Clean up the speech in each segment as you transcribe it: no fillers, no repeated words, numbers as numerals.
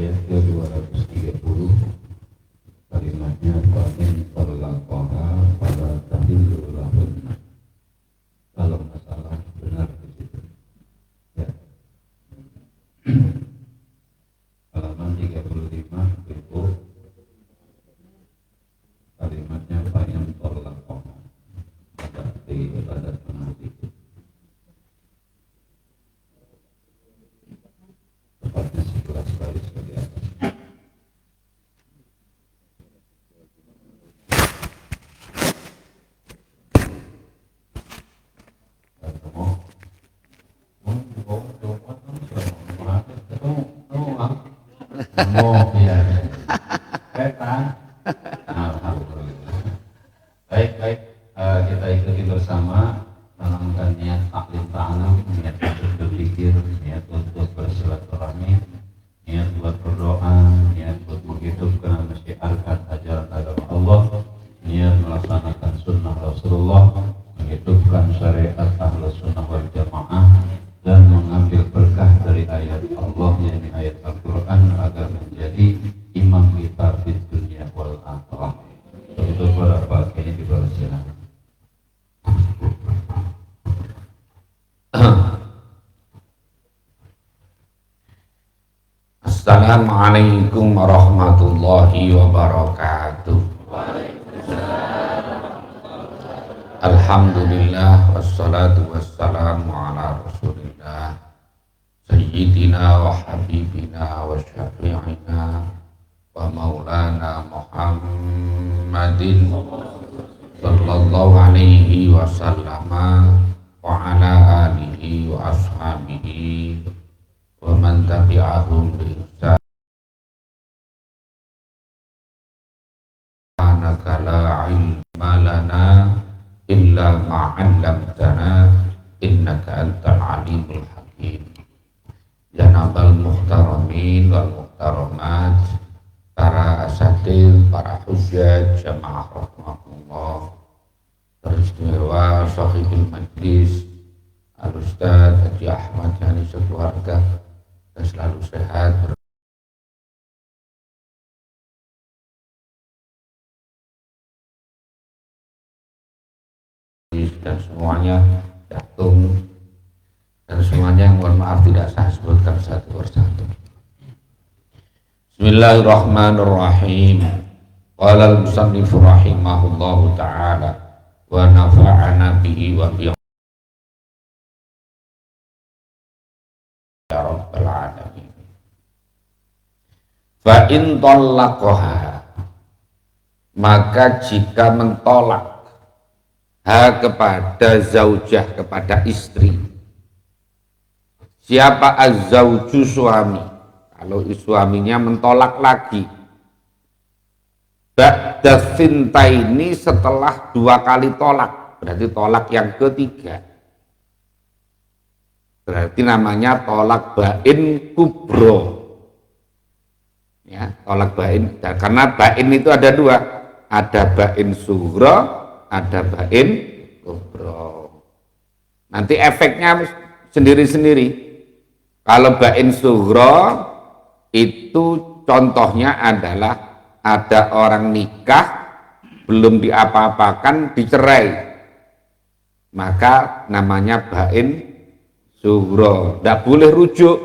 ayat ke-230 kalimatnya fa'in talaqaha fala tahillu lahunna. Kalau masalah benar begitu ya. Halaman 35 itu kalimatnya fa'in talaqaha pada tengah itu tepatnya 11 baris ke atas. Oh iya, peta. Alhamdulillah. Baik, kita ikuti bersama menanamkan niat taklim ta'alam, niat untuk berpikir, niat untuk bersilaturahmi, niat buat berdoa, niat buat menghidupkan masyiarkan ajaran agama Allah, niat melaksanakan sunnah Rasulullah, menghidupkan syariat Ahlus Sunnah wal Jamaah, dan mengambil berkah dari ayat Allah, yakni ayat Al-Quran, agar menjadi imam kita di dunia wal akhirah. Untuk beberapa kayaknya dipersilakan. Assalamualaikum warahmatullahi wabarakatuh. Alhamdulillah wassalatu wassalamu ala rasulillah sayyidina wa habibina wa syafi'ina wa maulana Muhammadin sallallahu alaihi wasallama wa ala alihi wa ashabihi wa man tabi'ahum bi ihsan la ilma lana illa ma'allamtana innaka antal alimul hakim. Janabal muhtaramin wal muhtaramat, para asatidz, para hujjaj, jamaah rahmatullah, teristimewa sahibul majlis Al-Ustaz Haji Ahmad Yani sekeluarga, dan selalu sehat dan semuanya jatuh, dan semuanya yang mohon maaf tidak saya sebutkan satu persatu. Bismillahirrahmanirrahim. Qala al-musannif rahimahullahu ta'ala wa nafa'ana bihi wa bi ya rabbal alamin. Fa in talaqaha, maka jika mentolak kepada zaujah, kepada istri. Siapa az-zauju? Suami. Kalau suaminya mentolak lagi, ba'da sintaini, setelah 2 kali tolak, berarti tolak yang ketiga, berarti namanya tolak bain kubro ya, tolak bain. Karena bain itu ada 2, ada bain sughra, ada bain kubro. Nanti efeknya sendiri-sendiri. Kalau bain sughra itu contohnya adalah ada orang nikah belum diapa-apakan dicerai, maka namanya bain sughra, tidak boleh rujuk,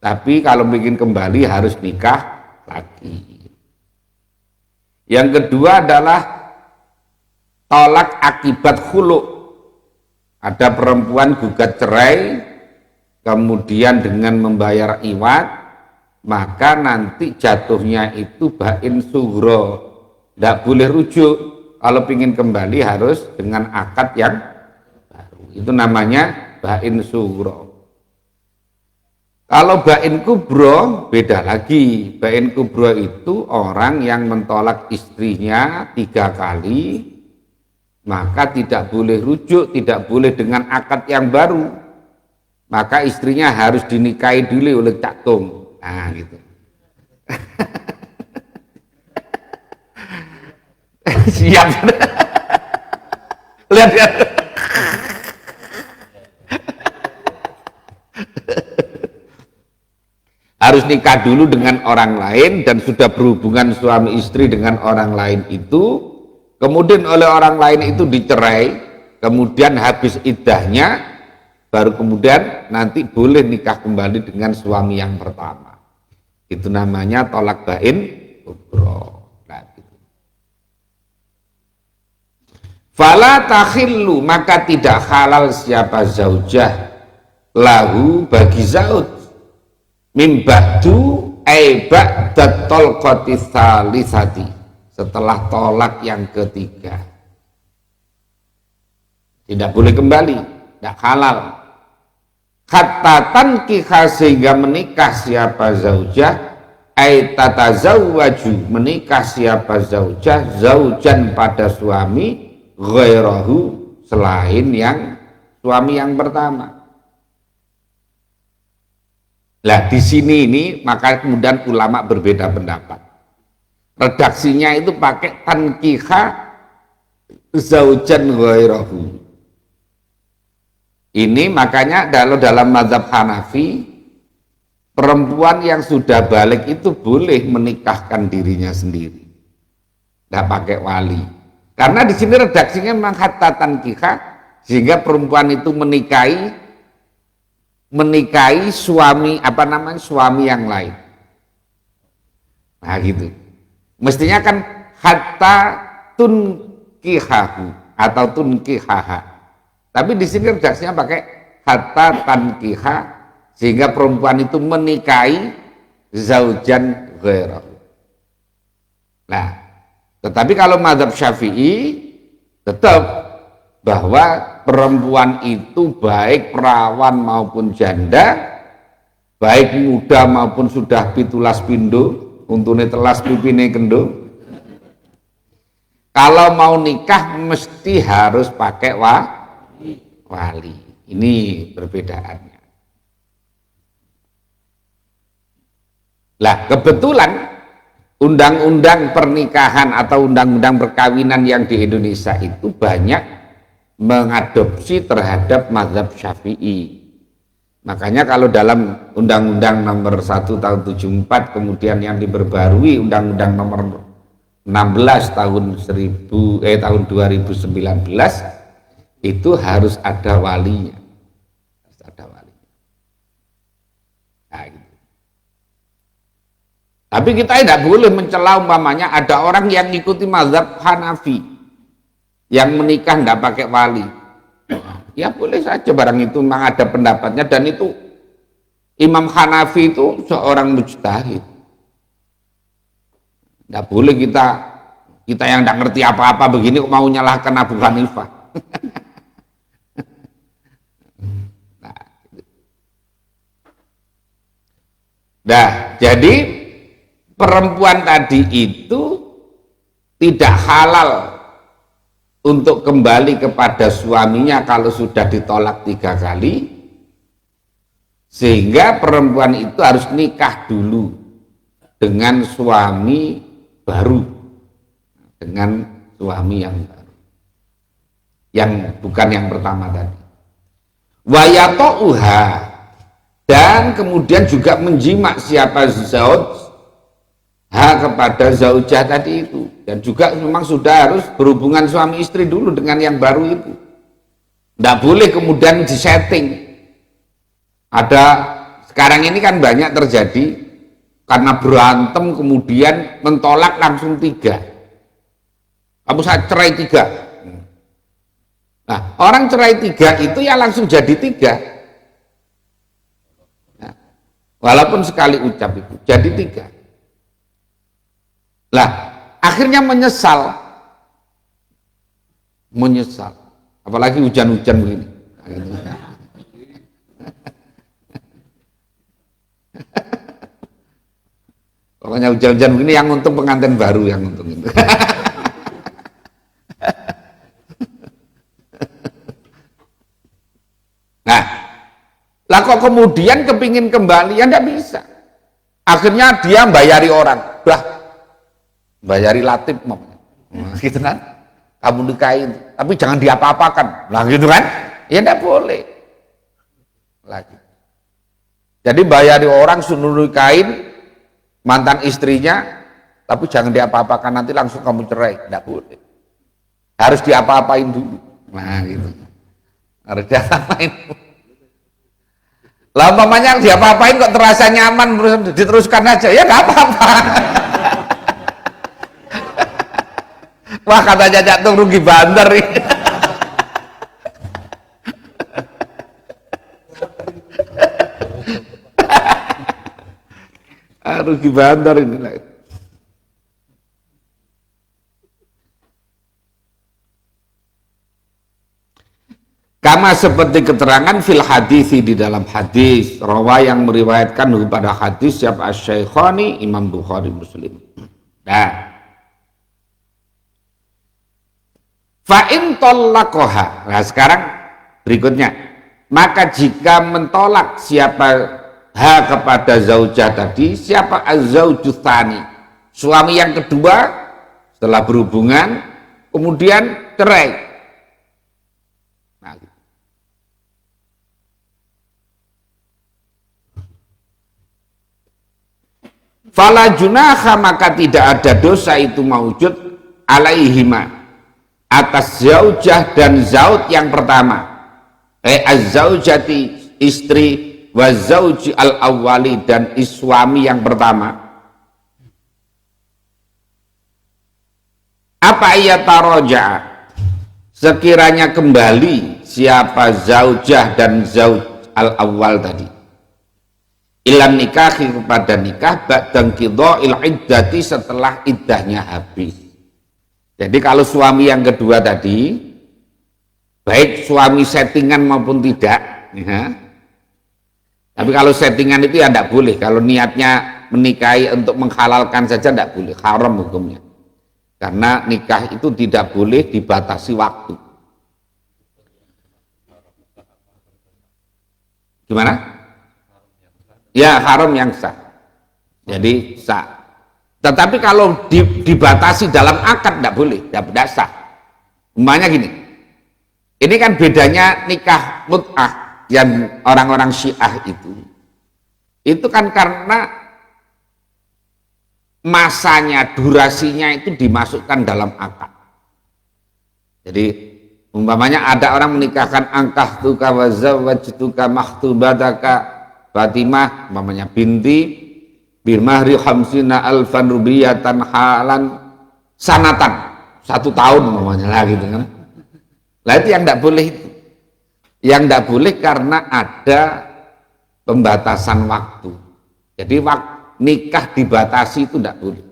tapi kalau bikin kembali harus nikah lagi. Yang kedua adalah tolak akibat khulu. Ada perempuan gugat cerai, kemudian dengan membayar iwad, maka nanti jatuhnya itu bain sughra, tidak boleh rujuk. Kalau ingin kembali harus dengan akad yang baru, itu namanya bain sughra. Kalau bain kubro beda lagi. Bain kubro itu orang yang mentolak istrinya 3 kali, maka tidak boleh rujuk, tidak boleh dengan akad yang baru, maka istrinya harus dinikahi dulu oleh Cak Tung. Nah gitu. Siap. Lihat ya. harus nikah dulu dengan orang lain dan sudah berhubungan suami istri dengan orang lain itu, kemudian oleh orang lain itu dicerai, kemudian habis iddahnya, baru kemudian nanti boleh nikah kembali dengan suami yang pertama. Itu namanya tolak bain kubro. Nah, gitu. Fala takhillu, maka tidak halal siapa zaujah lahu bagi zauj min ba'du ay ba'dat talqati tsalitsati, setelah tolak yang ketiga. Tidak boleh kembali, tidak halal. Hatta tankiha, sehingga menikah siapa zaujah, ay tatazawwaju, menikah siapa zaujah zaujan pada suami, ghairahu, selain yang suami yang pertama. Nah, di sini ini maka kemudian ulama berbeda pendapat. Redaksinya itu pakai tankiha zaujan ghairahu. Ini makanya dalam mazhab Hanafi, perempuan yang sudah balik itu boleh menikahkan dirinya sendiri, tidak pakai wali. Karena di sini redaksinya memang hatta tankiha, sehingga perempuan itu menikahi suami suami yang lain. Nah gitu. Mestinya kan hatta tunkihahu atau tunkihaha. Tapi di sini redaksinya pakai hatta tankiha, sehingga perempuan itu menikahi zaujan ghairahu. Nah, tetapi kalau mazhab Syafi'i tetap bahwa perempuan itu baik perawan maupun janda, baik muda maupun sudah pitulas pindo, untune telas pipine kendo, kalau mau nikah mesti harus pakai wali. Ini perbedaannya. Lah, kebetulan undang-undang pernikahan atau undang-undang perkawinan yang di Indonesia itu banyak mengadopsi terhadap mazhab Syafi'i. Makanya kalau dalam Undang-Undang nomor 1 tahun 74, kemudian yang diperbarui Undang-Undang nomor 16 tahun 2019, itu harus ada walinya. Harus ada walinya. Nah, gitu. Tapi kita tidak boleh mencela umpamanya ada orang yang ngikuti mazhab Hanafi yang menikah tidak pakai wali. Ya boleh saja, barang itu memang ada pendapatnya, dan itu Imam Hanafi itu seorang mujtahid. Tidak boleh kita yang tidak ngerti apa-apa begini kok mau nyalahkan Abu Hanifah. Nah, jadi perempuan tadi itu tidak halal untuk kembali kepada suaminya kalau sudah ditolak 3 kali, sehingga perempuan itu harus nikah dulu dengan suami baru, dengan suami yang baru, yang bukan yang pertama tadi. Wayatouha, dan kemudian juga menjimak siapa zauj kepada zaujah tadi itu, dan juga memang sudah harus berhubungan suami istri dulu dengan yang baru itu. Tidak boleh kemudian disetting. Ada sekarang ini kan banyak terjadi karena berantem kemudian mentolak langsung 3. Kamu saya cerai 3. Nah, orang cerai 3 itu ya langsung jadi 3. Walaupun sekali ucap itu jadi 3. Lah, akhirnya menyesal, apalagi hujan-hujan begini. Pokoknya hujan-hujan begini yang untung pengantin baru, yang untung itu. Nah, lah kok kemudian kepingin kembali, ya enggak bisa. Akhirnya dia bayari orang, bayari Latif mau, gitu kan? Kamu nikahin, tapi jangan diapa-apakan, lah gitu kan? Ya enggak boleh. Lagi. Jadi bayari orang suruh kain mantan istrinya, tapi jangan diapa-apakan, nanti langsung kamu cerai, tidak boleh. Harus diapa-apain dulu. Nah gitu. Harus diapa-apain. Lah umpamanya diapa-apain kok terasa nyaman, diteruskan aja, ya nggak apa-apa. Wah katanya jatuh rugi banter. Rugi banter ini. Kama seperti keterangan fil hadisi di dalam hadis, rawa yang meriwayatkan pada hadis siapa Asy-Syaikhani Imam Bukhari Muslim. Nah, fa in talaqaha. Nah, sekarang berikutnya, maka jika mentolak siapa kepada zaujah tadi, siapa az-zaujus tsani, suami yang kedua setelah berhubungan kemudian cerai. Nah, fala junaha, maka tidak ada dosa itu maujud alaihima atas zaujah dan zauj yang pertama, az-zaujati istri, wa zauji al-awwali dan suami yang pertama. Apa ia taraja, sekiranya kembali siapa zaujah dan zauj al-awwal tadi ilan nikahi kepada nikah ba'dan qidha'il iddati, setelah iddahnya habis. Jadi kalau suami yang kedua tadi, baik suami settingan maupun tidak ya, tapi kalau settingan itu ya tidak boleh. Kalau niatnya menikahi untuk menghalalkan saja tidak boleh, haram hukumnya. Karena nikah itu tidak boleh dibatasi waktu. Gimana? Ya haram yang sah. Jadi sah. Tetapi kalau dibatasi dalam akad tidak boleh, tidak sah. Umpamanya gini. Ini kan bedanya nikah mut'ah yang orang-orang Syiah itu kan karena masanya, durasinya itu dimasukkan dalam akad. Jadi umpamanya ada orang menikahkan angkah tuka wa zawwajtuka mahtubataka Fatimah umpamanya binti bil mahri khamsina alfan rubiyatan halan sanatan, 1 tahun umpamanya lah gitu kan. Lah itu yang tidak boleh itu. Yang tidak boleh karena ada pembatasan waktu. Jadi nikah dibatasi itu tidak boleh.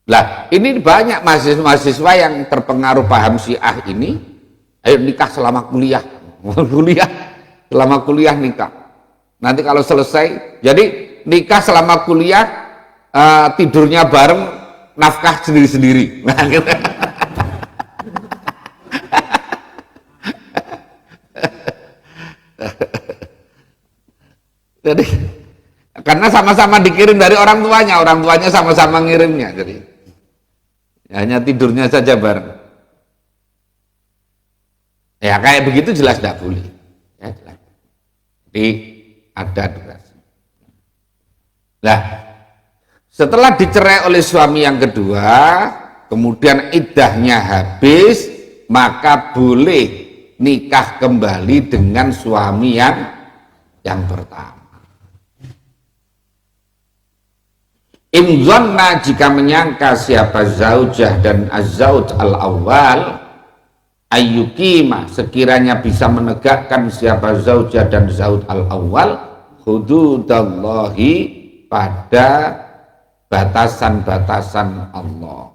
Lah ini banyak mahasiswa yang terpengaruh paham Syiah ini, ayo nikah selama kuliah, selama kuliah nikah. Nanti kalau selesai, jadi nikah selama kuliah, tidurnya bareng, nafkah sendiri-sendiri. Nah, gitu. Jadi karena sama-sama dikirim dari orang tuanya sama-sama ngirimnya, jadi hanya tidurnya saja bareng. Ya kayak begitu jelas tidak boleh. Ya, jelas. Jadi ada durasi. Nah, setelah dicerai oleh suami yang kedua, kemudian iddahnya habis, maka boleh nikah kembali dengan suami yang pertama. Imzonna, jika menyangka siapa zaujah dan az-zauj al-awwal, ayyukima, sekiranya bisa menegakkan siapa zaujah dan zauj al-awwal hududallahi, pada batasan-batasan Allah.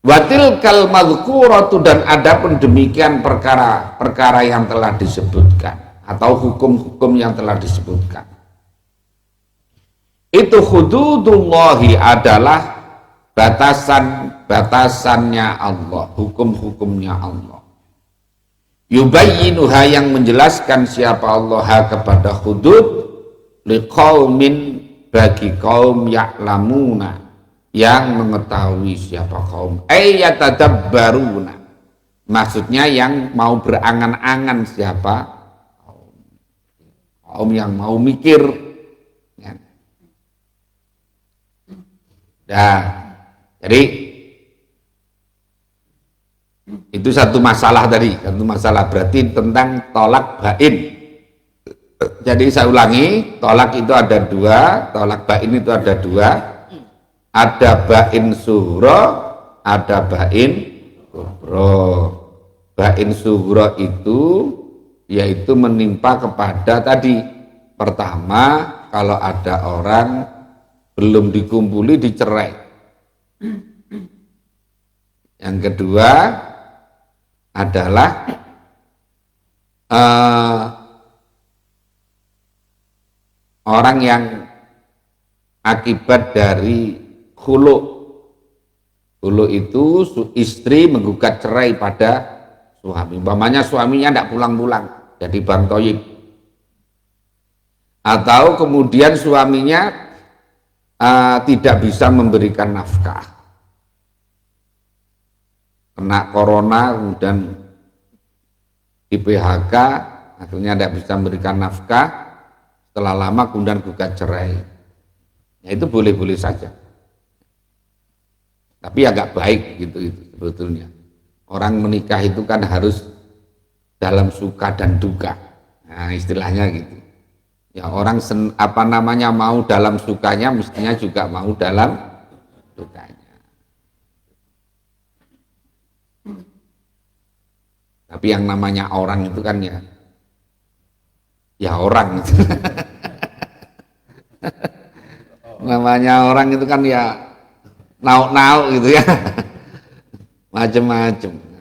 Watil kal madhkuratu, dan adapun demikian perkara-perkara yang telah disebutkan atau hukum-hukum yang telah disebutkan, itu hududullahi adalah batasan-batasannya Allah, hukum-hukumnya Allah. Yubayyinuha, yang menjelaskan siapa Allah kepada hudud, liqaumin, bagi kaum ya'lamuna, yang mengetahui siapa kaum, ayyatadabbaruna, Maksudnya yang mau berangan-angan siapa? Kaum yang mau mikir. Ya. Nah, jadi itu satu masalah tadi, satu masalah berarti tentang tolak bain. Jadi saya ulangi, tolak itu ada dua, tolak bain itu ada dua, ada bain sughra, ada bain kubra. Bain sughra itu yaitu menimpa kepada tadi, pertama kalau ada orang belum dikumpuli dicerai, yang kedua adalah orang yang akibat dari khulu'. Khulu' itu istri menggugat cerai pada suami, umpamanya suaminya tidak pulang-pulang jadi bang toyib, atau kemudian suaminya tidak bisa memberikan nafkah, kena corona kemudian di PHK, akhirnya tidak bisa memberikan nafkah, setelah lama kemudian gugat cerai, ya itu boleh-boleh saja, tapi agak baik gitu itu sebetulnya. Orang menikah itu kan harus dalam suka dan duka, nah istilahnya gitu ya. Orang mau dalam sukanya mestinya juga mau dalam dukanya. Tapi yang namanya orang itu kan ya orang gitu. Namanya orang itu kan ya nauk-nauk gitu ya. Macem-macem.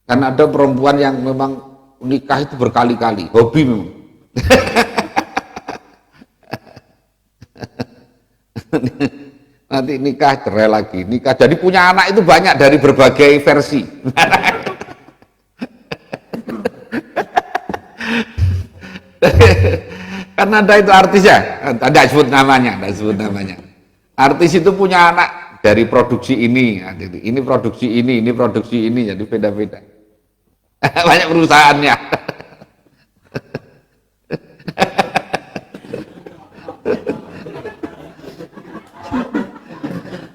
Kan ada perempuan yang memang nikah itu berkali-kali, hobi memang. Nanti nikah cerai lagi, nikah jadi punya anak itu banyak dari berbagai versi. Karena ada itu artis ya, tidak sebut namanya, Artis itu punya anak dari produksi ini produksi ini, jadi beda-beda. Banyak perusahaannya.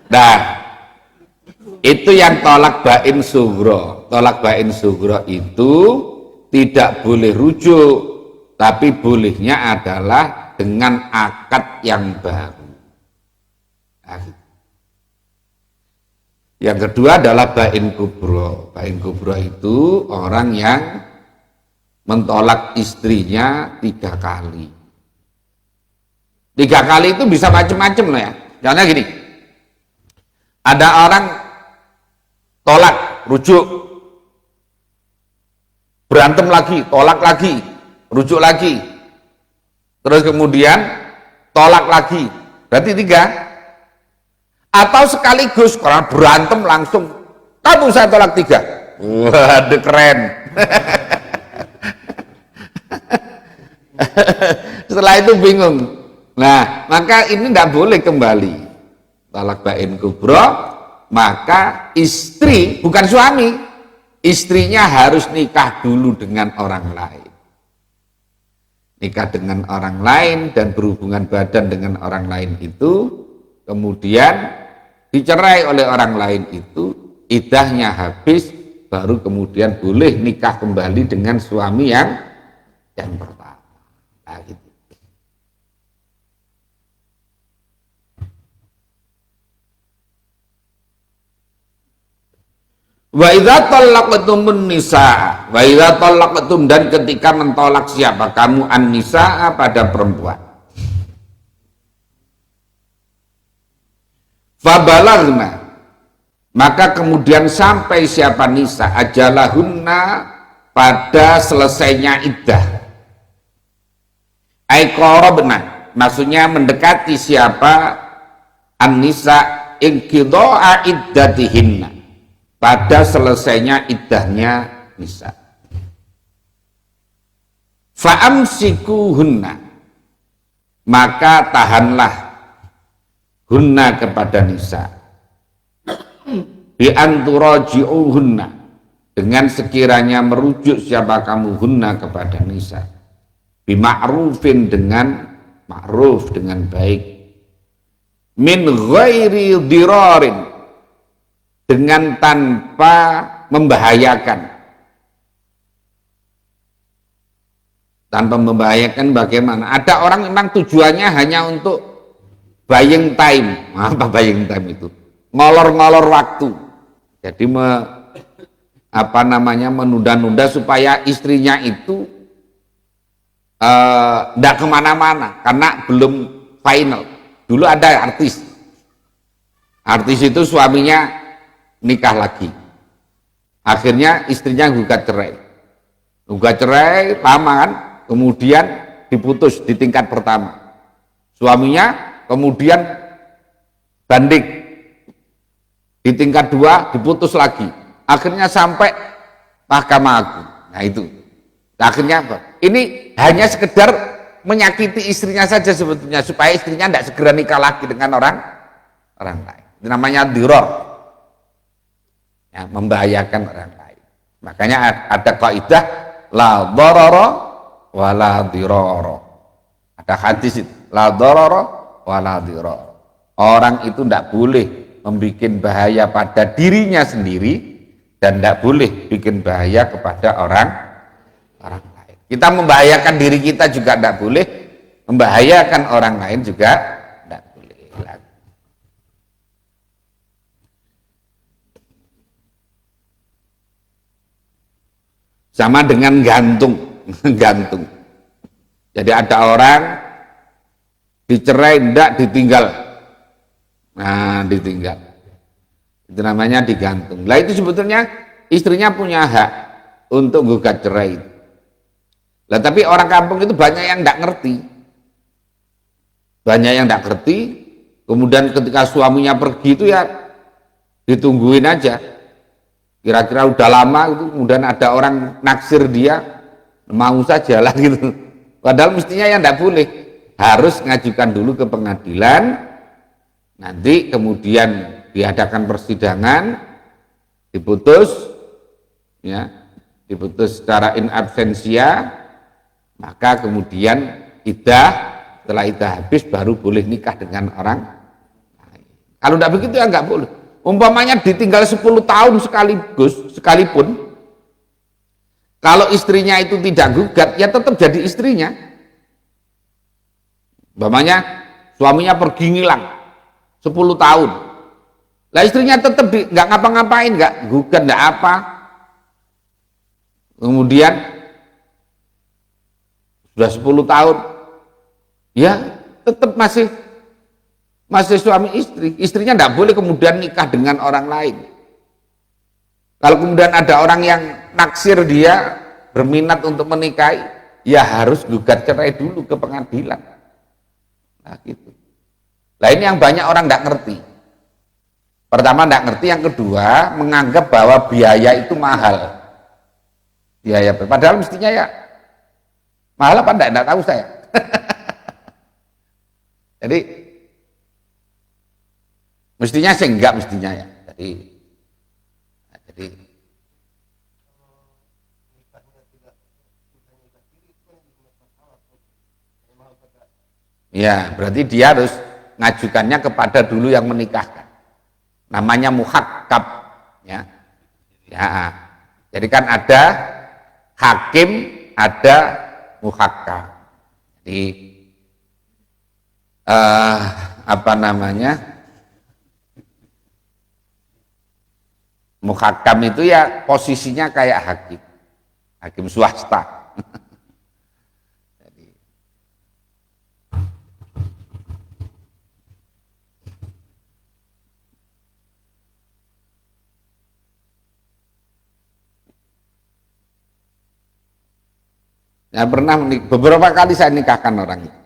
Nah, itu yang tolak bain sughra. Tolak bain sughra itu tidak boleh rujuk, tapi bolehnya adalah dengan akad yang baru. Nah, yang kedua adalah bain kubra. Bain kubra itu orang yang mentolak istrinya 3 kali. 3 kali itu bisa macam-macam loh ya. Karena gini, ada orang tolak, rujuk, berantem lagi, tolak lagi, rujuk lagi, terus kemudian tolak lagi, berarti 3. Atau sekaligus karena berantem langsung, kamu saya tolak 3. Waduh keren. Setelah itu bingung. Nah, maka ini tidak boleh kembali. Talak bain kubra, maka istri, bukan suami, istrinya harus nikah dulu dengan orang lain. Nikah dengan orang lain dan berhubungan badan dengan orang lain itu, kemudian dicerai oleh orang lain itu, iddahnya habis, baru kemudian boleh nikah kembali dengan suami yang pertama. Nah, gitu. Wa idza talaqtumun nisaa, wa idza talaqtum, dan ketika mentolak siapa kamu an-nisaa pada perempuan. Fabalagna, maka kemudian sampai siapa nisa ajalahunna pada selesainya iddah. Ai qarabna, maksudnya mendekati siapa an-nisa inqidha'a iddatihinna, pada selesainya iddahnya nisa. Fa'amsikuhunna, maka tahanlah hunna kepada nisa, bi anturaji'uhunna, dengan sekiranya merujuk siapa kamu hunna kepada nisa, bi ma'rufin, dengan ma'ruf, dengan baik, min ghairi dirarin, dengan tanpa membahayakan. Tanpa membahayakan bagaimana? Ada orang memang tujuannya hanya untuk buying time. Apa buying time itu? Ngolor-ngolor waktu. Jadi menunda-nunda supaya istrinya itu tidak kemana-mana karena belum final. Dulu ada artis itu suaminya nikah lagi, akhirnya istrinya gugat cerai lama kan, kemudian diputus di tingkat pertama, suaminya kemudian banding di tingkat 2, diputus lagi, akhirnya sampai Mahkamah Agung. Nah itu akhirnya apa? Ini hanya sekedar menyakiti istrinya saja sebetulnya, supaya istrinya tidak segera nikah lagi dengan orang lain. Itu namanya diror, ya, membahayakan orang lain. Makanya ada kaidah la dharara wa la dirara. Ada hadis itu, la dharara wa la dirara. Orang itu tidak boleh membuat bahaya pada dirinya sendiri dan tidak boleh bikin bahaya kepada orang lain. Kita membahayakan diri kita juga tidak boleh, membahayakan orang lain juga tidak boleh. Sama dengan gantung. Jadi ada orang dicerai, tidak ditinggal. Nah, ditinggal. Itu namanya digantung. Lah itu sebetulnya istrinya punya hak untuk gugat cerai. Lah tapi orang kampung itu banyak yang tidak ngerti. Kemudian ketika suaminya pergi itu ya ditungguin aja. Kira-kira udah lama itu, kemudian ada orang naksir dia, mau saja lah gitu. Padahal mestinya yang tidak boleh, harus ngajukan dulu ke pengadilan, nanti kemudian diadakan persidangan, diputus secara in absentia, maka kemudian setelah iddah habis baru boleh nikah dengan orang lain. Kalau tidak begitu ya nggak boleh. Umpamanya ditinggal 10 tahun sekalipun, kalau istrinya itu tidak gugat, ya tetap jadi istrinya. Umpamanya suaminya pergi ngilang 10 tahun, lah istrinya tetap nggak ngapa-ngapain, nggak gugat, nggak apa. Kemudian sudah 10 tahun, ya tetap masih suami istri. Istrinya tidak boleh kemudian nikah dengan orang lain. Kalau kemudian ada orang yang naksir dia, berminat untuk menikahi, ya harus gugat cerai dulu ke pengadilan. Nah gitu. Nah ini yang banyak orang tidak ngerti. Pertama tidak ngerti, yang kedua menganggap bahwa biaya itu mahal. Biaya, padahal mestinya ya mahal apa enggak tahu saya. Jadi mestinya sih enggak, mestinya ya. Jadi ya berarti dia harus ngajukannya kepada dulu yang menikahkan. Namanya muhakkab, ya. Jadi kan ada hakim, ada muhakkab. Jadi muhakkam itu ya posisinya kayak hakim swasta. Ya pernah beberapa kali saya nikahkan orang itu.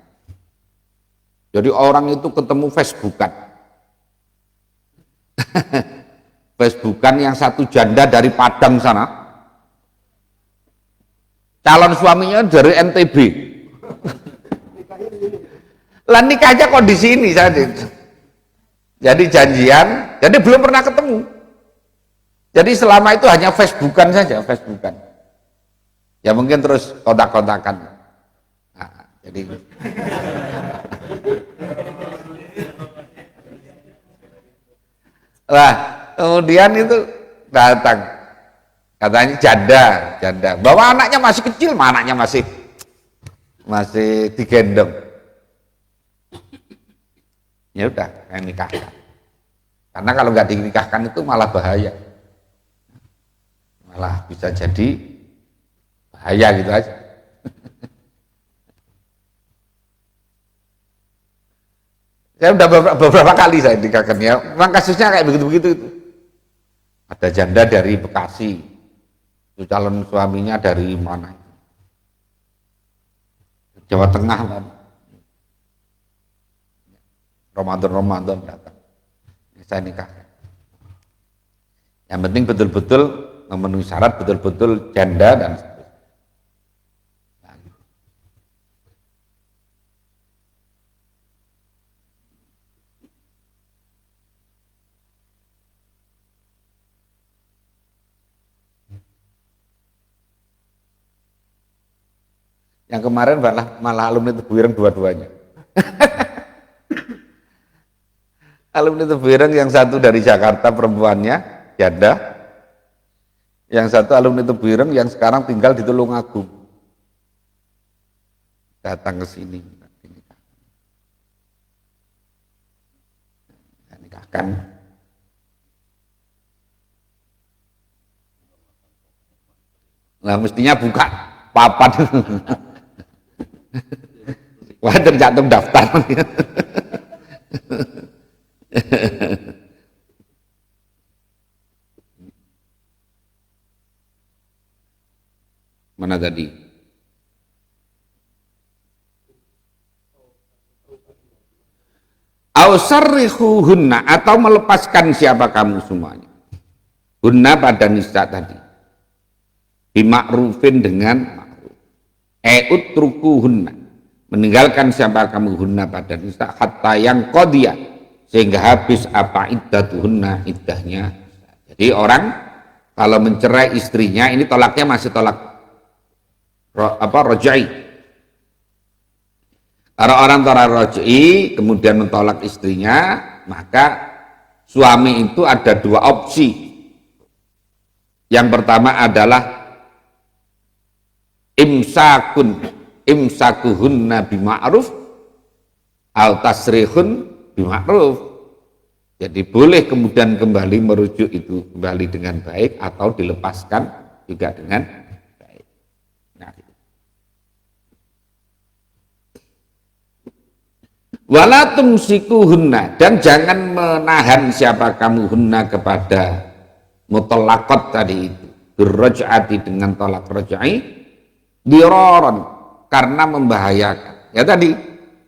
Jadi orang itu ketemu Facebookan. Facebookan yang satu janda dari Padang sana. Calon suaminya dari NTB. Lah nikahnya kok di sini saya. Jadi janjian, jadi belum pernah ketemu. Jadi selama itu hanya Facebookan saja, Facebookan. Ya mungkin terus kontak-kontakan. Nah, jadi lah kemudian itu datang, katanya janda, bawa anaknya masih kecil, anaknya masih digendong. Ya udah, saya nikahkan. Karena kalau nggak dinikahkan itu malah bahaya, malah bisa jadi bahaya gitu aja. Saya udah beberapa kali saya nikahkan ya, memang kasusnya kayak begitu-begitu itu. Ada janda dari Bekasi, itu calon suaminya dari mana? Jawa Tengah kan. Ramadan datang, saya nikahkan. Yang penting betul-betul memenuhi syarat, betul-betul janda dan seterusnya. Nah, gitu. Yang kemarin malah alumni Tebu Ireng dua-duanya. Alumni Tebu Ireng yang satu dari Jakarta perempuannya, janda. Yang satu alumni Tebu Ireng yang sekarang tinggal di Tulungagung. Datang ke sini. Saya nikahkan. Nah mestinya buka papan. Wah tercantum daftar. Mana tadi? Ausarrihuhunna, atau melepaskan siapa kamu semuanya. Hunna pada nisa tadi. Bima'rufin dengan ma'ruf. Utrukuhunna, meninggalkan siapa kamu hunna pada nisa hatta yang qadiyah, sehingga habis apa iddatuhunna, iddahnya. Jadi orang kalau mencerai istrinya, ini tolaknya masih tolak rojai. Kalau orang tolak rojai kemudian mentolak istrinya, maka suami itu ada dua opsi. Yang pertama adalah imsakuhunna bima'ruf au tasrihun bima'ruf. Jadi boleh kemudian kembali merujuk itu kembali dengan baik atau dilepaskan juga dengan baik. Nah, wala tumsikuhunna, dan jangan menahan siapa kamu hunna kepada mutallaqat tadi itu, birraj'ati dengan tolak raj'i, diraran, karena membahayakan. Ya tadi,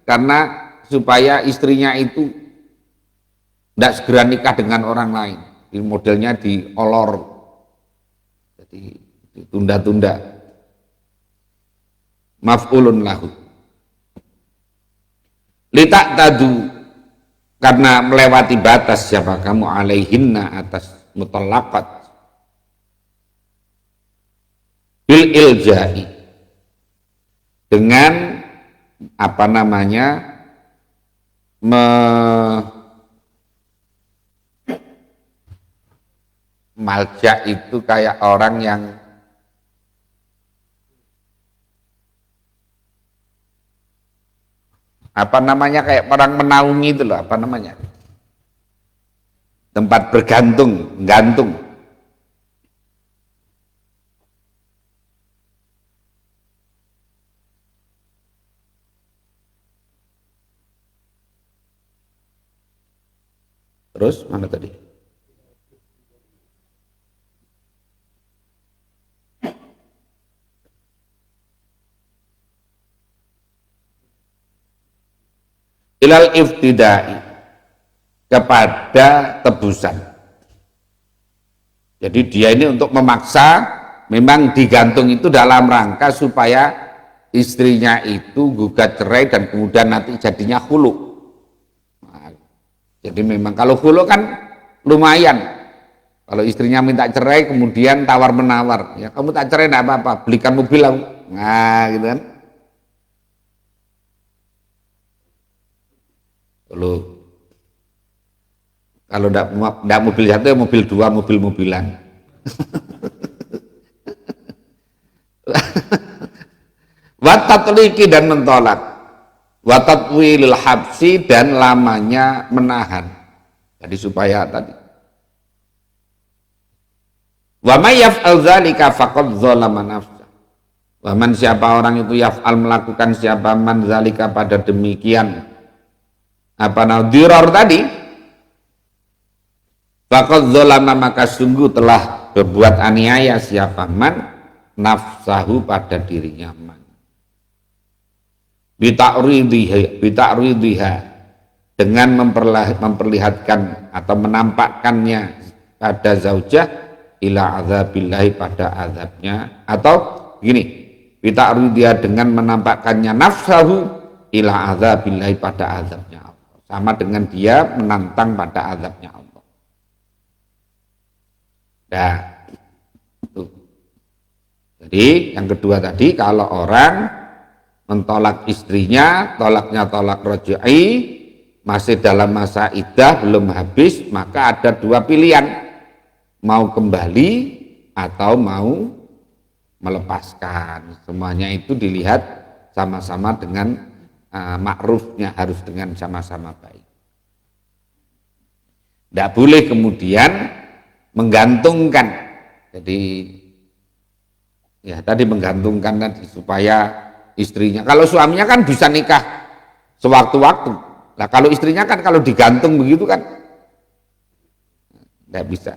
karena supaya istrinya itu tidak segera nikah dengan orang lain, modelnya diolor, jadi ditunda-tunda. Maf'ulun lahu. Litak tadu, karena melewati batas siapa kamu alaihinna atas mutallaqat, bil iljai, dengan apa namanya malja itu kayak orang yang apa namanya, kayak orang menaungi itu loh, apa namanya, tempat bergantung, gantung. Terus mana tadi? Ilal iftidai, kepada tebusan. Jadi dia ini untuk memaksa, memang digantung itu dalam rangka supaya istrinya itu gugat cerai dan kemudian nanti jadinya khulu. Nah, Jadi memang kalau khulu kan lumayan. Kalau istrinya minta cerai kemudian tawar menawar, ya kamu tak cerai enggak apa-apa, belikan mobil aku. Nah, gitu kan. Kalau enggak mobil satu ya mobil dua, mobil-mobilan. Watatliki dan mentolak, watatwilil habsi dan lamanya menahan. Jadi supaya tadi wa may yaf'al dzalika faqad dzalama nafsa. Wa man siapa orang itu yaf'al melakukan siapa man dzalika pada demikian apa nadhirar tadi faqad dzalama maka sungguh telah berbuat aniaya siapa man nafsahu pada dirinya man. Bita'ridhiha dengan memperlihatkan atau menampakkannya pada zaujah ila azabillahi pada azabnya, atau gini, bita'ridhiha dengan menampakkannya nafsahu ila azabillahi pada azabnya Allah, sama dengan dia menantang pada azabnya Allah. Nah, itu. Jadi yang kedua tadi, kalau orang mentolak istrinya, tolaknya tolak raj'i, masih dalam masa iddah belum habis, maka ada dua pilihan, mau kembali atau mau melepaskan. Semuanya itu dilihat sama-sama dengan ma'rufnya, harus dengan sama-sama baik. Tidak boleh kemudian menggantungkan. Jadi ya tadi menggantungkan tadi supaya istrinya, kalau suaminya kan bisa nikah sewaktu-waktu. Nah kalau istrinya kan kalau digantung begitu kan tidak bisa.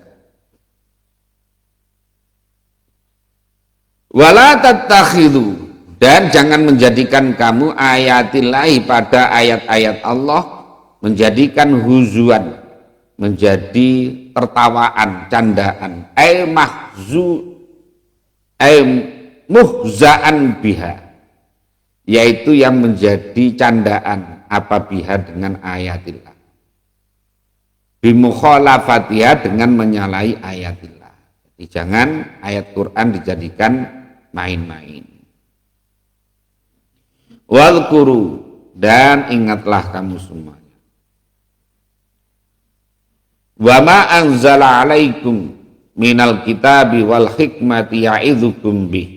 Wala tattakhidhu, dan jangan menjadikan kamu ayatillahi pada ayat-ayat Allah menjadikan huzuan, menjadi tertawaan, candaan, muhzaan biha, yaitu yang menjadi candaan apa biha dengan ayatillah, bimukhalafatiha dengan menyalahi ayatillah. Jadi jangan ayat Quran dijadikan main-main. Wadhkuru, dan ingatlah kamu semuanya, wa ma anzala alaikum minal kitabi wal hikmati ya'idzukum bih.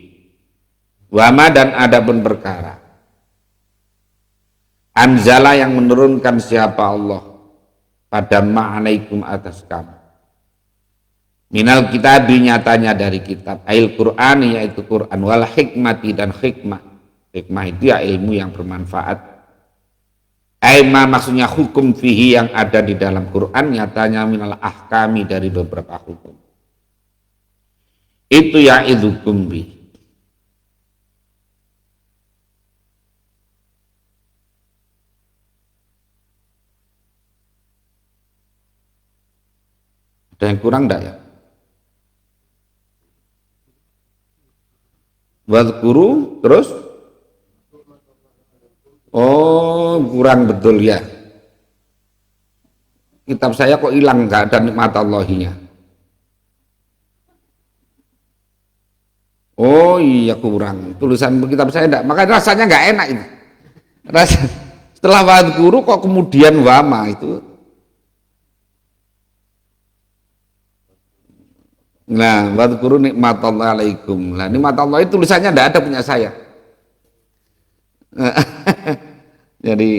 Wa ma, dan adapun perkara anzala yang menurunkan siapa Allah pada ma'alaikum atas kamu, minal kitabi nyatanya dari kitab, ail Qur'ani yaitu Quran, wal hikmati dan hikmah. Hikmah itu ya ilmu yang bermanfaat. Aima maksudnya hukum fihi yang ada di dalam Quran, nyatanya minal ahkami dari beberapa hukum. Itu ya idzukum bih. Ada yang kurang enggak ya? Wadhkuru terus? Oh, kurang betul ya. Kitab saya kok hilang, enggak ada nikmat Allahinya. Oh iya kurang. Tulisan kitab saya enggak, makanya rasanya enggak enak itu. Setelah wadhkuru kok kemudian wama itu. Nah, wadhkuru nikmatallahi alaikum. Nah, nikmatallahi tulisannya enggak ada punya saya. Jadi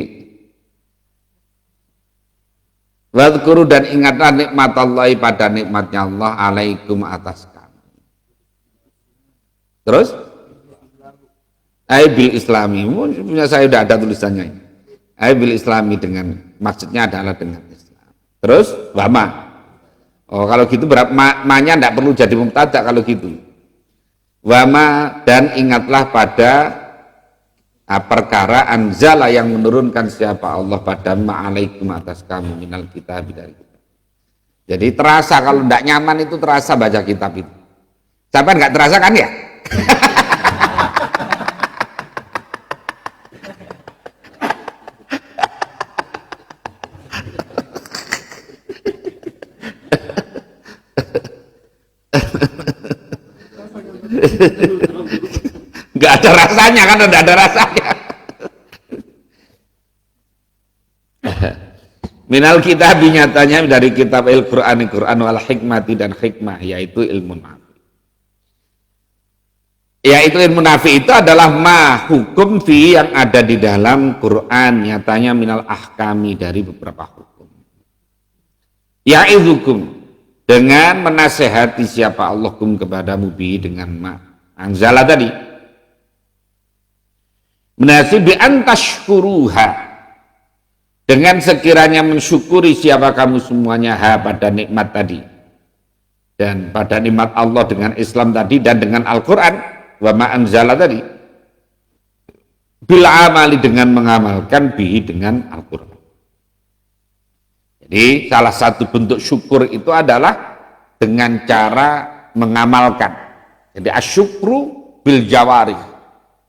wadhkuru, dan ingatlah nikmatallahi pada nikmatnya Allah alaikum atas kamu. Terus bil islami, punya saya sudah ada tulisannya. Bil islami, dengan maksudnya adalah dengan Islam. Terus wama. Oh kalau gitu berapa ma-nya tidak perlu jadi mubtada kalau gitu. Wama, dan ingatlah pada perkara anzala yang menurunkan siapa Allah pada ma'alaikum atas kamu minal kitab dari kitab. Jadi terasa kalau tidak nyaman itu terasa baca kitab itu. Sampai nggak terasa kan ya? Nggak ada rasanya kan, nggak ada rasanya. Minal kitab, nyatanya dari kitab Al-Quran wal hikmati, dan hikmah, yaitu ilmu nafi. Yaitu ilmu nafi itu adalah ma hukum fi yang ada di dalam Quran, nyatanya minal ahkami, dari beberapa hukum. Ya'idzukum, dengan menasehati siapa Allah kum kepadamu bi, dengan ma anzala tadi. Menasibi antashkuruha, dengan sekiranya mensyukuri siapa kamu semuanya ha pada nikmat tadi, dan pada nikmat Allah dengan Islam tadi dan dengan Al-Quran wa ma anzala tadi, bil amali, dengan mengamalkan bihi, dengan Al-Quran. Jadi salah satu bentuk syukur itu adalah dengan cara mengamalkan. Jadi asyukru bil jawari.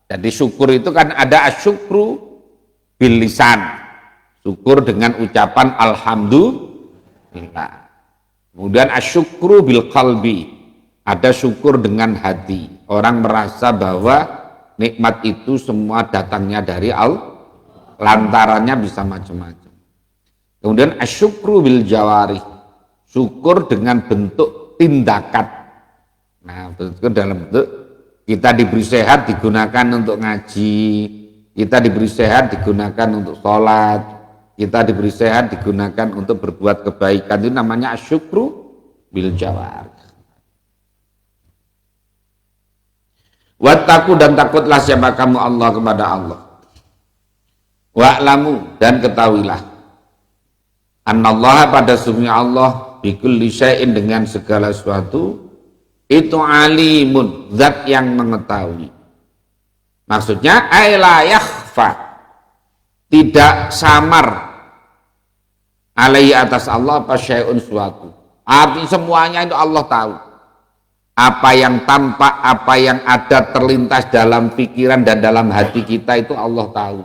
Jadi syukur itu kan ada asyukru bil lisan, syukur dengan ucapan alhamdulillah. Kemudian asyukru bil qalbi, ada syukur dengan hati. Orang merasa bahwa nikmat itu semua datangnya dari Allah, lantarannya bisa macam-macam. Kemudian asyukru bil jawari, syukur dengan bentuk tindakan. Nah, itu dalam bentuk kita diberi sehat digunakan untuk ngaji, kita diberi sehat digunakan untuk sholat, kita diberi sehat digunakan untuk berbuat kebaikan, itu namanya asyukru bil jawar. Wattaqu, dan takutlah siapa kamu Allah kepada Allah. Wa'lamu, dan ketahuilah, annallaha, pada sesungguhnya Allah, bikulli syai'in, dengan segala sesuatu, itu alimun, zat yang mengetahui. Maksudnya la yakhfa, tidak samar, alaihi, atas Allah, apa syai'un, suatu. Artinya semuanya itu Allah tahu. Apa yang tampak, apa yang ada terlintas dalam pikiran dan dalam hati kita itu Allah tahu.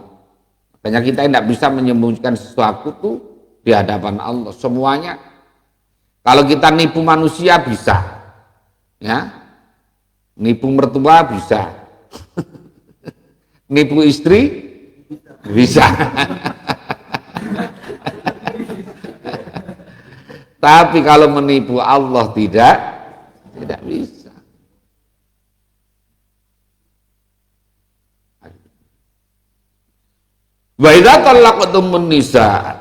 Makanya kita tidak bisa menyembunyikan sesuatu itu di hadapan Allah. Semuanya. Kalau kita nipu manusia bisa, ya, nipu mertua bisa, nipu istri bisa. Tapi kalau menipu Allah tidak bisa. Wa idza talaqtumun nisa,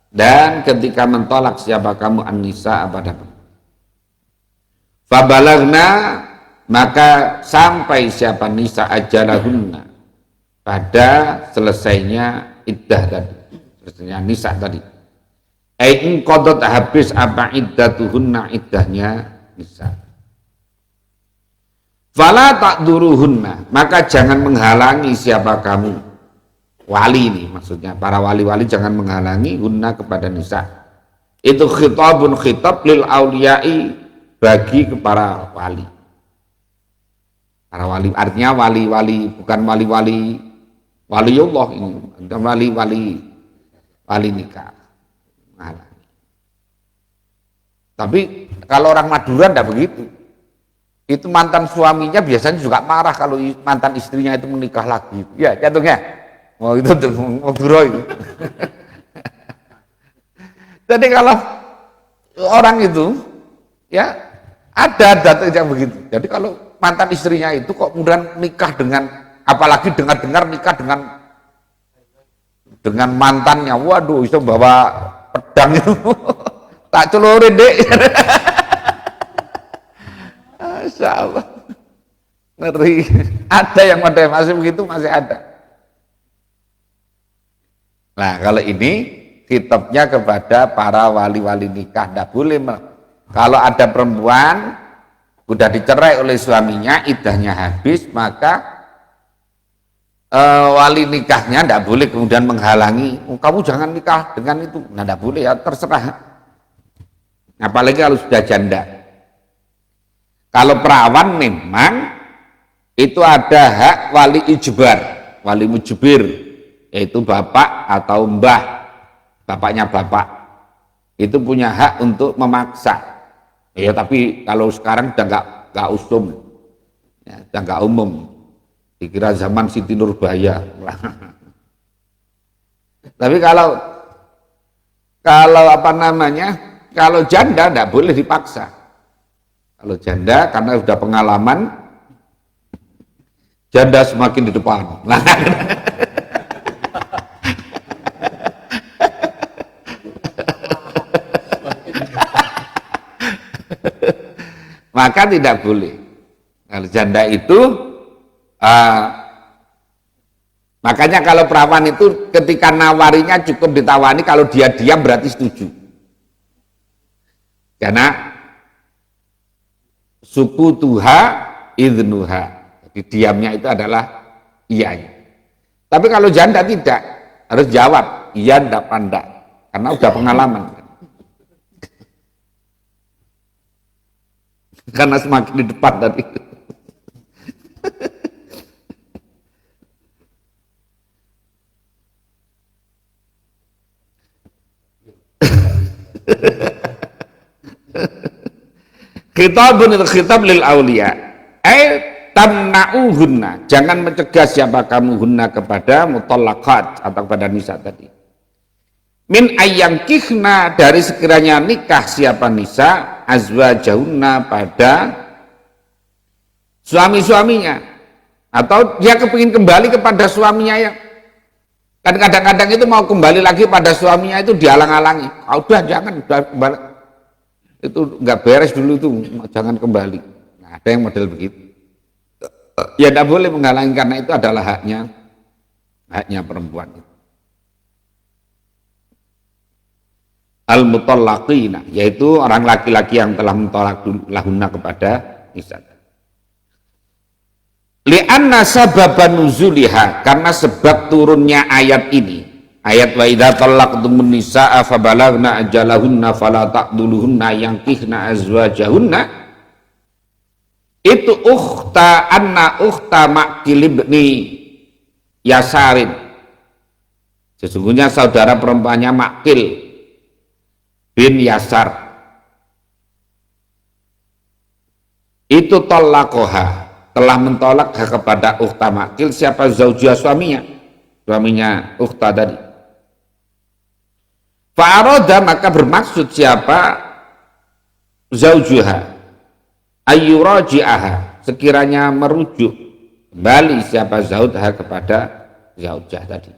dan ketika mentolak siapa kamu an-nisa, pada fabalagna, maka sampai siapa nisa ajalahunna, pada selesainya iddah tadi, selesainya nisa tadi. Ain qadot, habis apa iddatuhunna, iddahnya nisa. Fala takduruhunna, maka jangan menghalangi siapa kamu, wali ini maksudnya, para wali-wali jangan menghalangi hunna, kepada nisa. Itu khitabun, khitab lil auliyai, bagi para wali. Para wali artinya wali-wali, bukan wali-wali waliullah ini, wali nikah. Tapi kalau orang Madura tidak begitu. Itu mantan suaminya biasanya juga marah kalau mantan istrinya itu menikah lagi. Ya, jatuhnya. Oh, itu Madura itu. Jadi kalau orang itu, ya, ada data yang begitu. Jadi kalau mantan istrinya itu kok kemudian nikah dengan, apalagi dengar-dengar nikah dengan mantannya, waduh, itu bawa pedang itu. Tak celurin, Dek. Masya Allah, ngeri. Ada yang masih begitu, masih ada. Nah, kalau ini kitabnya kepada para wali-wali nikah, tidak boleh. Kalau ada perempuan sudah dicerai oleh suaminya, iddahnya habis, maka wali nikahnya tidak boleh kemudian menghalangi. Oh, kamu jangan nikah dengan itu. Nah, tidak boleh, ya terserah. Apalagi kalau sudah janda. Kalau perawan memang itu ada hak wali ijbar, wali mujbir, yaitu bapak atau mbah, bapaknya bapak, itu punya hak untuk memaksa. Ya, tapi kalau sekarang udah nggak usum, Ya, sudah nggak umum. Dikira zaman Siti Nurbaya. Tapi kalau apa namanya, kalau janda tidak boleh dipaksa. Kalau janda karena sudah pengalaman, janda semakin di depan. Maka tidak boleh. Kalau janda itu, makanya kalau perawan itu ketika nawarinya cukup ditawani, kalau dia diam berarti setuju. Karena suku tuha idnuha, jadi diamnya itu adalah iya. Tapi kalau janda tidak, harus jawab iya ndak pandak, karena udah pengalaman. Karena semakin di depan tadi. Khitabun itu khitab lil aulia. Tamna'uhunna, jangan mencegah siapa kamu hunna kepada mutallaqat atau kepada nisa tadi. Min ayyangkihna, dari sekiranya nikah siapa nisa azwajahunna pada suami-suaminya, atau dia kepingin kembali kepada suaminya yang kan kadang-kadang itu mau kembali lagi pada suaminya itu dihalang-halangi. Udah jangan, udah kembali. Itu nggak beres dulu itu, jangan kembali. Nah, ada yang model begitu. Ya tidak boleh menghalangi karena itu adalah haknya perempuan. Al-mutallaqina, yaitu orang laki-laki yang telah mentolak lahunna kepada nisa. Li'anna sababan nuzuliha, karena sebab turunnya ayat ini, ayat wa idza talaqtumun nisaa fa balagna ajalahunna fala taqduluhunna yankihna azwajahunna, itu ukhta Ma'qil ibni Yasarin, sesungguhnya saudara perempuannya Ma'qil bin Yasar itu tolaqoha, telah mentolak kepada ukhta Ma'qil. Siapa? Zaujiyah, suaminya ukhta tadi. Fa'aroda, maka bermaksud siapa? Zaujuha ayyuraji'aha, sekiranya merujuk kembali siapa zaujah kepada zaujah tadi.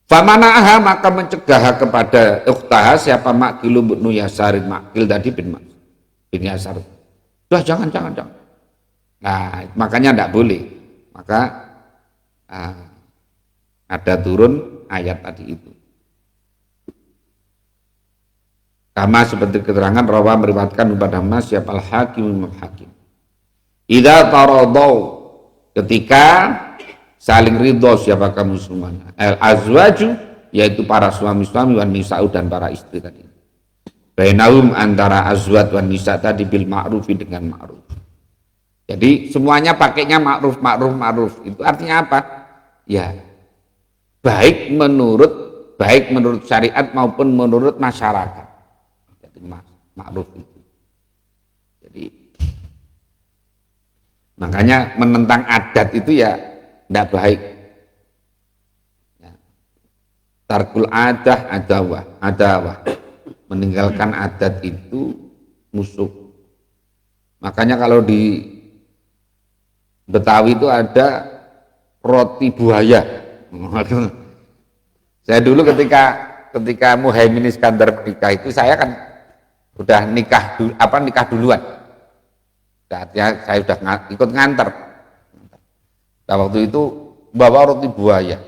Famana'aha, maka mencegah kepada ukhtaha siapa? Ma'qil bin Yasarin, Ma'qil tadi bin Yasar. Sudah jangan. Nah, makanya tidak boleh. Maka ada turun ayat tadi itu. Sama seperti keterangan rawa meriwayatkan kepada Mas siapa al-hakim hakim. Idza taradau, ketika saling ridho siapa kamu semuanya. Al-azwaju, yaitu para suami-suami, wan nisa'u, dan para istri tadi. Bainahum, antara azwaj wan nisa tadi, bil ma'rufi, dengan ma'ruf. Jadi semuanya pakainya ma'ruf. Itu artinya apa? Ya, baik menurut syariat maupun menurut masyarakat. Jadi ma'ruf itu. Jadi makanya menentang adat itu ya tidak baik. Ya. Tarkul adah adawah. Meninggalkan adat itu musuh. Makanya kalau di Betawi itu ada roti buaya. Saya dulu ketika Muhaimin Iskandar menikah itu, saya kan udah nikah duluan. Artinya saya sudah ikut nganter. Nah, waktu itu bawa roti buaya.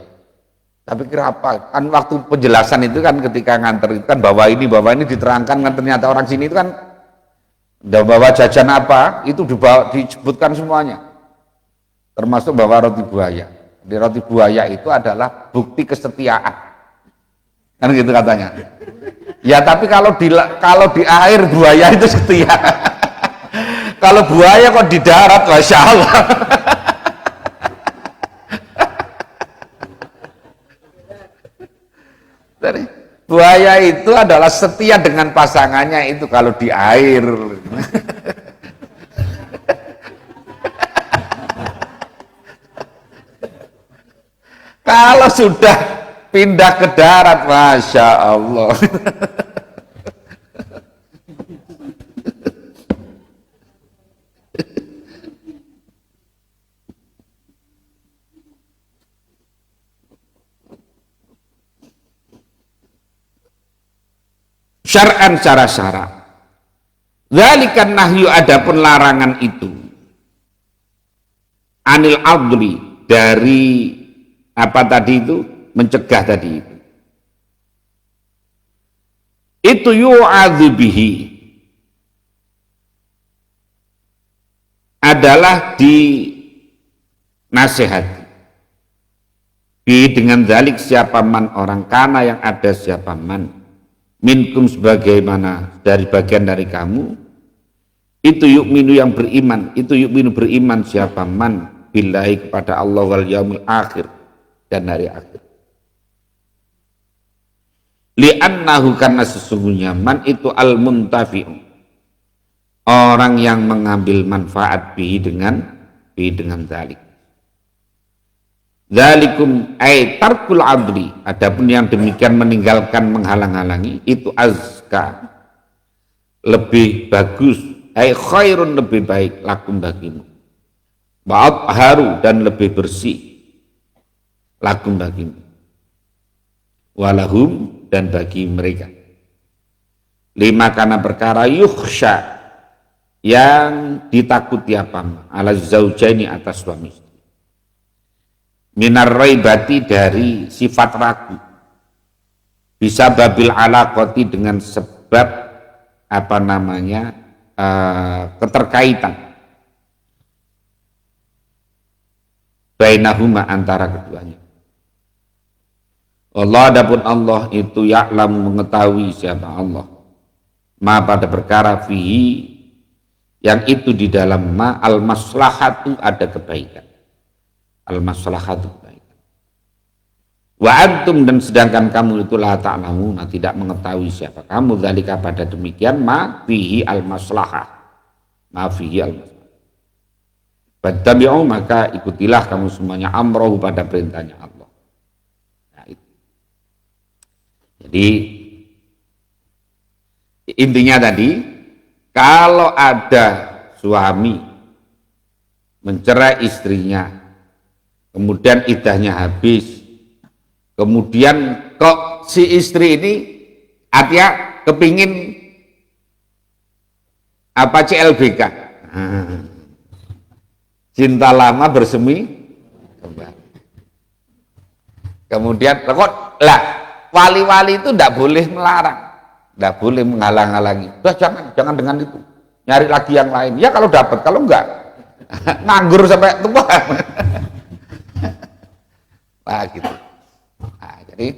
Tapi kira apa? Kan waktu penjelasan itu kan ketika nganter itu kan bawa ini diterangkan kan, ternyata orang sini itu kan udah bawa jajan apa, itu disebutkan semuanya. Termasuk bawa roti buaya. Jadi roti buaya itu adalah bukti kesetiaan. Kan gitu katanya. Ya tapi kalau di air buaya itu setia. Kalau buaya kok di darat, Masya Allah. Jadi, buaya itu adalah setia dengan pasangannya itu kalau di air. Kalau sudah pindah ke darat, Masya Allah. Syar'an secara syarak. Dzalikan nahyu, adapun larangan itu, anil adli, dari apa tadi itu, mencegah tadi itu yu'adzu bihi, adalah dinasehati bi dengan dzalik siapa man orang kana yang ada siapa man minkum sebagaimana dari bagian dari kamu itu yu'minu yang beriman, itu yu'minu beriman siapa man billahi kepada Allah wal yaumil akhir dan hari akhir. Li'annahu, karena sesungguhnya man itu al muntafi'u, orang yang mengambil manfaat bihi dengan dzalik. Dzalikum ay tarkul adli, adapun yang demikian meninggalkan menghalang-halangi itu azka, lebih bagus, ay khairun, lebih baik, lakum bagimu, wa atharu, dan lebih bersih, lakum bagimu, walahum, dan bagi mereka. Lima, karena perkara yukhsha, yang ditakuti apa, ala zaujaini, atas suami istri, minar raibati, dari sifat ragu, bisa babil alaqati, dengan sebab apa namanya keterkaitan bainahuma, antara keduanya. Allah, adapun Allah itu ya'lamu, mengetahui siapa Allah, ma pada perkara fihi, yang itu di dalam ma al maslahatu, ada kebaikan, al maslahatu kebaikan, wa antum, dan sedangkan kamu itu la ta'lamuna, tidak mengetahui siapa kamu, dzalika, pada demikian, ma fihi al maslahah, ma fihi al maslahah. Fattabi'u, maka ikutilah kamu semuanya, amrohu, pada perintahnya Allah. Nah, itu. Jadi intinya tadi, kalau ada suami mencerai istrinya, kemudian iddahnya habis, kemudian kok si istri ini artinya kepingin apa CLBK, cinta lama bersemi kembali. Kemudian kok lah, wali-wali itu tidak boleh melarang, tidak boleh menghalang-halangi. Jangan dengan itu, nyari lagi yang lain. Ya kalau dapat, kalau enggak nganggur sampai tua. Nah gitu. Nah, jadi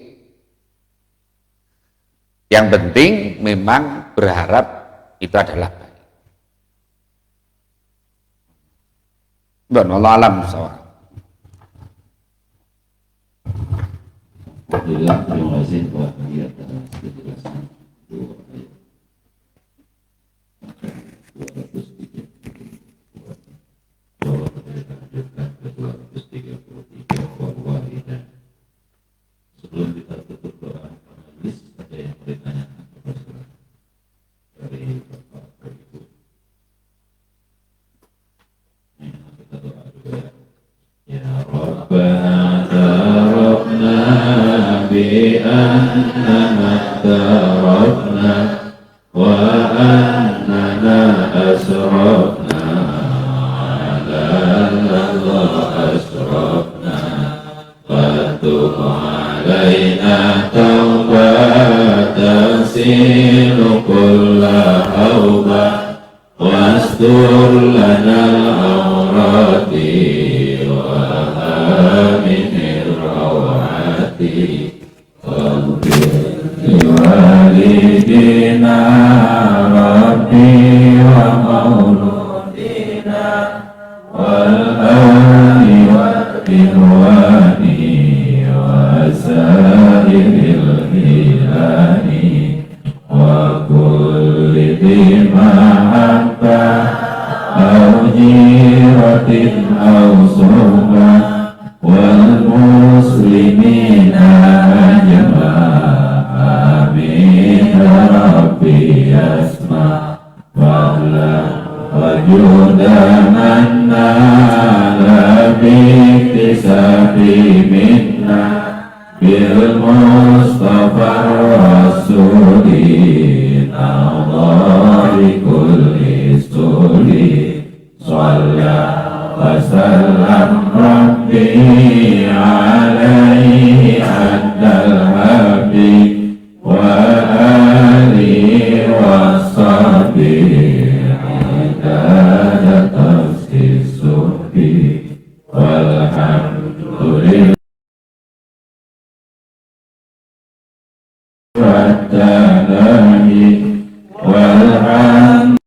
yang penting memang berharap itu adalah baik. Allah alam sawah. Alhamdulillah, terima kasih Pak Haji atas penjelasan dua ayat. 203 bahwa kita lanjutkan ke 233 bahwa tidak. Sebelum kita tutup doa majelis, ada yang bertanya dari Bapak atau Ibu. Kita doa dulu ya. Ya Rabbana tarafna bi annana tarafna wa annana asrafna ala Allah asrafna fatub alaina taubatan silu kulla hawba wastur lana al-awrati وآمن الروعات واغفر لوالدينا ربي ومولودينا والآل والإخوان وسائر الإله وكل ذي محبة أو جيرة أو صحبة والمسلم من نال باكتساب منا بالمصطفى الرسول نظر كل سول صلى وسلم ربي عليه أدى الحبيب وآله وصحبه عداد تخصيص والحمد لله والحمد